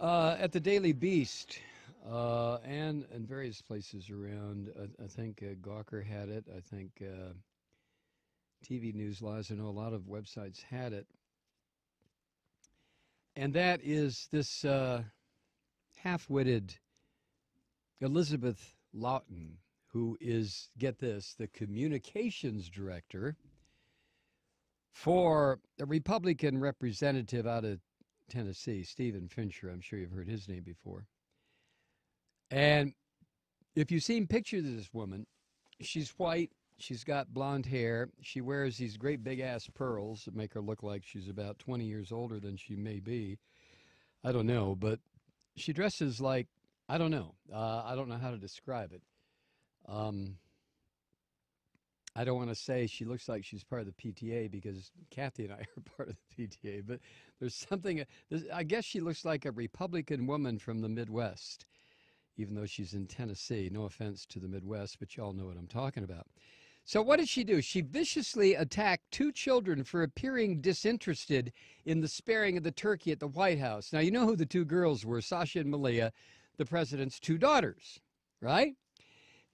At the Daily Beast and in various places around. I think Gawker had it. I think TV News Lies. I know a lot of websites had it. And that is this half-witted Elizabeth Lauten, who is, get this, the communications director for a Republican representative out of Tennessee, Stephen Fincher. I'm sure you've heard his name before. And if you've seen pictures of this woman, she's white. She's got blonde hair. She wears these great big-ass pearls that make her look like she's about 20 years older than she may be. I don't know, but she dresses like, I don't know. I don't know how to describe it. I don't want to say she looks like she's part of the PTA because Kathy and I are part of the PTA, but there's something, I guess she looks like a Republican woman from the Midwest, even though she's in Tennessee. No offense to the Midwest, but you all know what I'm talking about. So what did she do? She viciously attacked two children for appearing disinterested in the sparing of the turkey at the White House. Now, you know who the two girls were, Sasha and Malia, the president's two daughters, right?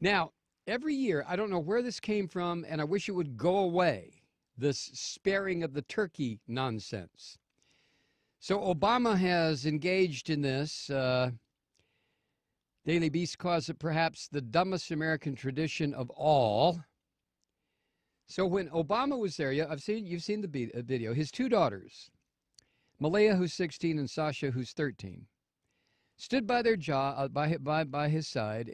Now, every year, I don't know where this came from, and I wish it would go away, this sparing of the turkey nonsense. So Obama has engaged in this. Daily Beast calls it perhaps the dumbest American tradition of all. So when Obama was there, you've seen the video, his two daughters, Malia, who's 16, and Sasha, who's 13, stood by their by his side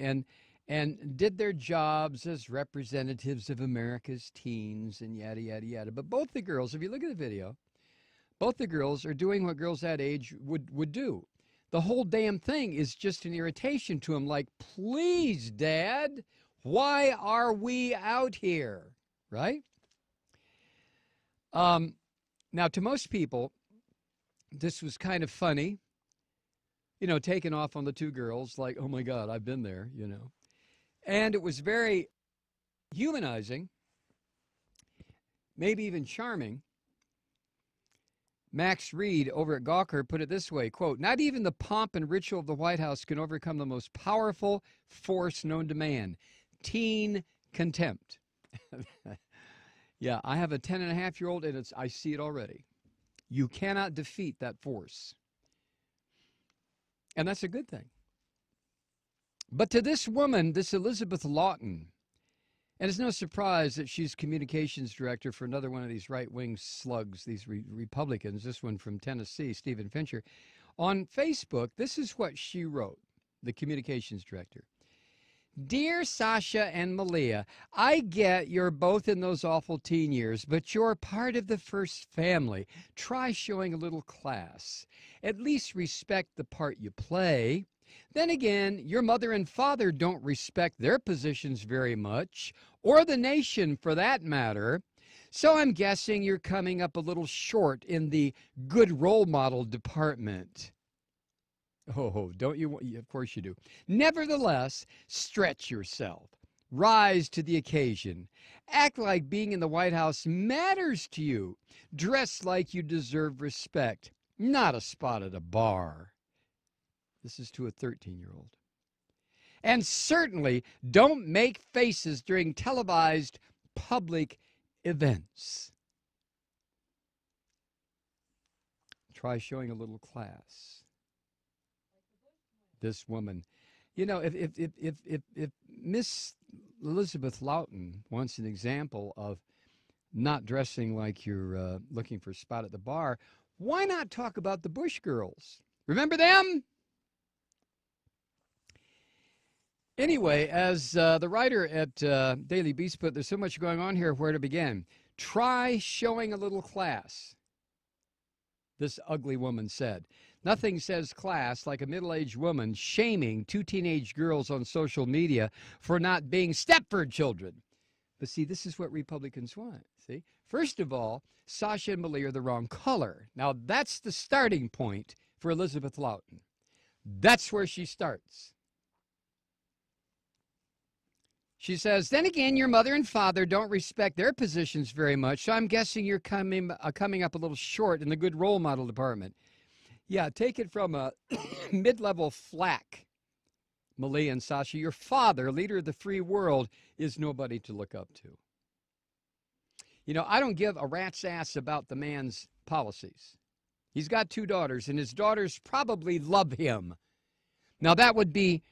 and did their jobs as representatives of America's teens and yada, yada, yada. But both the girls, if you look at the video, both the girls are doing what girls that age would do. The whole damn thing is just an irritation to him, like, please, Dad, why are we out here, right? Now, to most people, this was kind of funny, you know, taking off on the two girls, like, oh, my God, I've been there, you know. And it was very humanizing, maybe even charming. Max Reed over at Gawker put it this way, quote, not even the pomp and ritual of the White House can overcome the most powerful force known to man, teen contempt. Yeah, I have a 10-and-a-half-year-old, and I see it already. You cannot defeat that force. And that's a good thing. But to this woman, this Elizabeth Lauten, and it's no surprise that she's communications director for another one of these right-wing slugs, these Republicans, this one from Tennessee, Stephen Fincher. On Facebook, this is what she wrote, the communications director. Dear Sasha and Malia, I get you're both in those awful teen years, but you're part of the first family. Try showing a little class. At least respect the part you play. Then again, your mother and father don't respect their positions very much, or the nation for that matter. So I'm guessing you're coming up a little short in the good role model department. Oh, don't you? Of course you do. Nevertheless, stretch yourself. Rise to the occasion. Act like being in the White House matters to you. Dress like you deserve respect, not a spot at a bar. This is to a 13-year-old. And certainly don't make faces during televised public events. Try showing a little class. This woman, you know, if Miss Elizabeth Lauten wants an example of not dressing like you're looking for a spot at the bar, why not talk about the Bush girls? Remember them? Anyway, as the writer at Daily Beast put, there's so much going on here, where to begin? Try showing a little class, this ugly woman said. Nothing says class like a middle-aged woman shaming two teenage girls on social media for not being Stepford children. But see, this is what Republicans want, see? First of all, Sasha and Malia are the wrong color. Now, that's the starting point for Elizabeth Lauten. That's where she starts. She says, then again, your mother and father don't respect their positions very much, so I'm guessing you're coming up a little short in the good role model department. Yeah, take it from a mid-level flack, Malia and Sasha. Your father, leader of the free world, is nobody to look up to. You know, I don't give a rat's ass about the man's policies. He's got 2 daughters, and his daughters probably love him. Now, that would be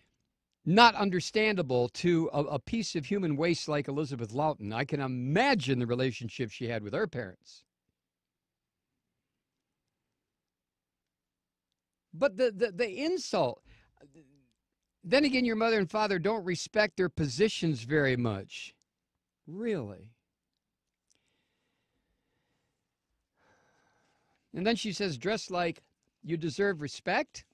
not understandable to a piece of human waste like Elizabeth Lauten. I can imagine the relationship she had with her parents. But the insult, then again, your mother and father don't respect their positions very much. Really? And then she says, dress like you deserve respect.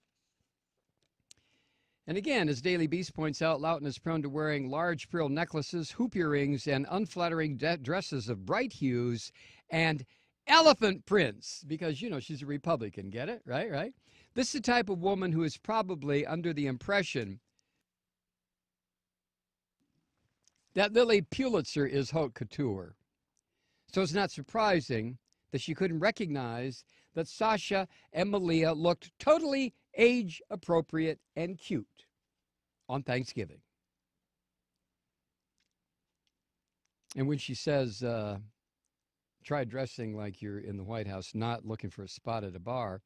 And again, as Daily Beast points out, Lauten is prone to wearing large pearl necklaces, hoop earrings, and unflattering dresses of bright hues and elephant prints because, you know, she's a Republican. Get it? Right? This is the type of woman who is probably under the impression that Lily Pulitzer is haute couture. So it's not surprising that she couldn't recognize that Sasha and Malia looked totally age appropriate and cute on Thanksgiving. And when she says, try dressing like you're in the White House, not looking for a spot at a bar,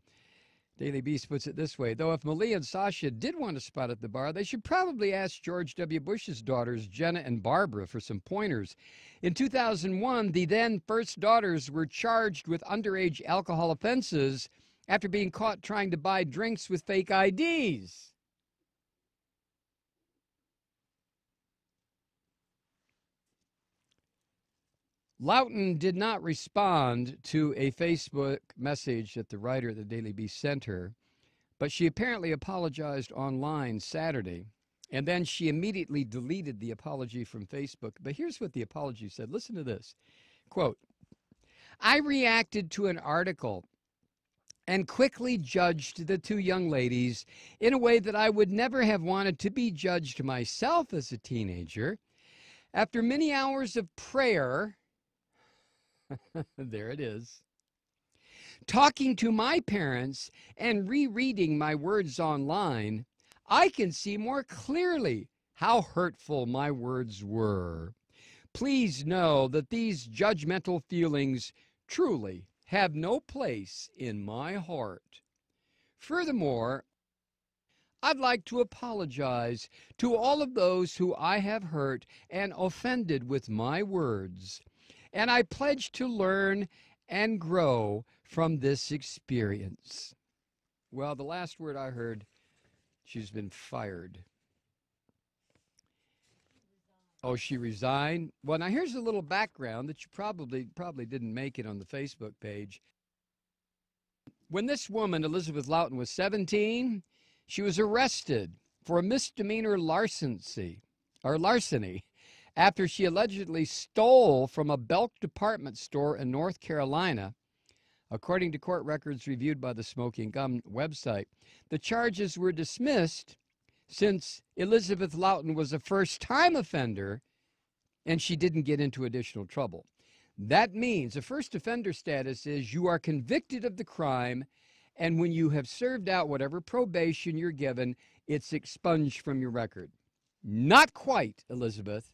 Daily Beast puts it this way, though if Malia and Sasha did want a spot at the bar, they should probably ask George W. Bush's daughters, Jenna and Barbara, for some pointers. In 2001, the then first daughters were charged with underage alcohol offenses after being caught trying to buy drinks with fake IDs. Lauten did not respond to a Facebook message that the writer at the Daily Beast sent her, but she apparently apologized online Saturday, and then she immediately deleted the apology from Facebook. But here's what the apology said. Listen to this. Quote, I reacted to an article and quickly judged the 2 young ladies in a way that I would never have wanted to be judged myself as a teenager. After many hours of prayer, there it is, talking to my parents and rereading my words online, I can see more clearly how hurtful my words were. Please know that these judgmental feelings truly have no place in my heart. Furthermore, I'd like to apologize to all of those who I have hurt and offended with my words. And I pledge to learn and grow from this experience. Well, the last word I heard, she's been fired. Oh, she resigned? Well, now here's a little background that you probably didn't make it on the Facebook page. When this woman, Elizabeth Lauten, was 17, she was arrested for a misdemeanor larceny after she allegedly stole from a Belk department store in North Carolina. According to court records reviewed by the Smoking Gun website, the charges were dismissed since Elizabeth Lauten was a first-time offender and she didn't get into additional trouble. That means a first offender status is you are convicted of the crime, and when you have served out whatever probation you're given, it's expunged from your record. Not quite, Elizabeth.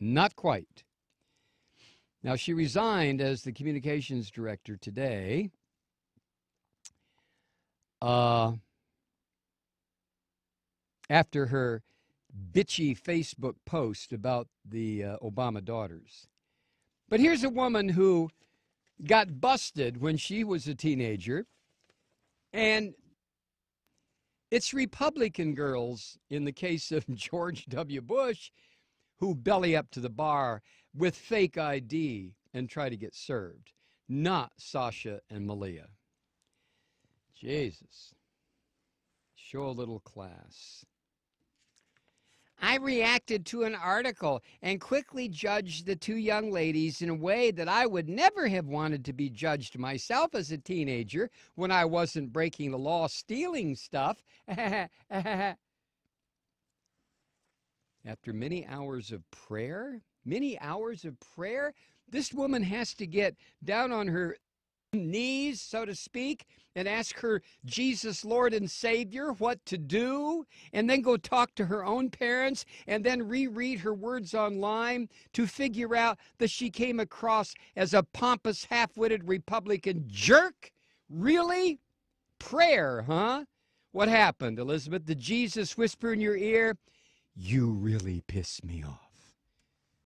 Not quite. Now, she resigned as the communications director today. After her bitchy Facebook post about the Obama daughters. But here's a woman who got busted when she was a teenager, and it's Republican girls, in the case of George W. Bush, who belly up to the bar with fake ID and try to get served, not Sasha and Malia. Jesus. Show a little class. I reacted to an article and quickly judged the 2 young ladies in a way that I would never have wanted to be judged myself as a teenager when I wasn't breaking the law stealing stuff. After many hours of prayer, this woman has to get down on her knees, so to speak, and ask her Jesus, Lord and Savior, what to do, and then go talk to her own parents, and then reread her words online to figure out that she came across as a pompous, half-witted Republican jerk? Really? Prayer, huh? What happened, Elizabeth? Did Jesus whisper in your ear, "You really piss me off"?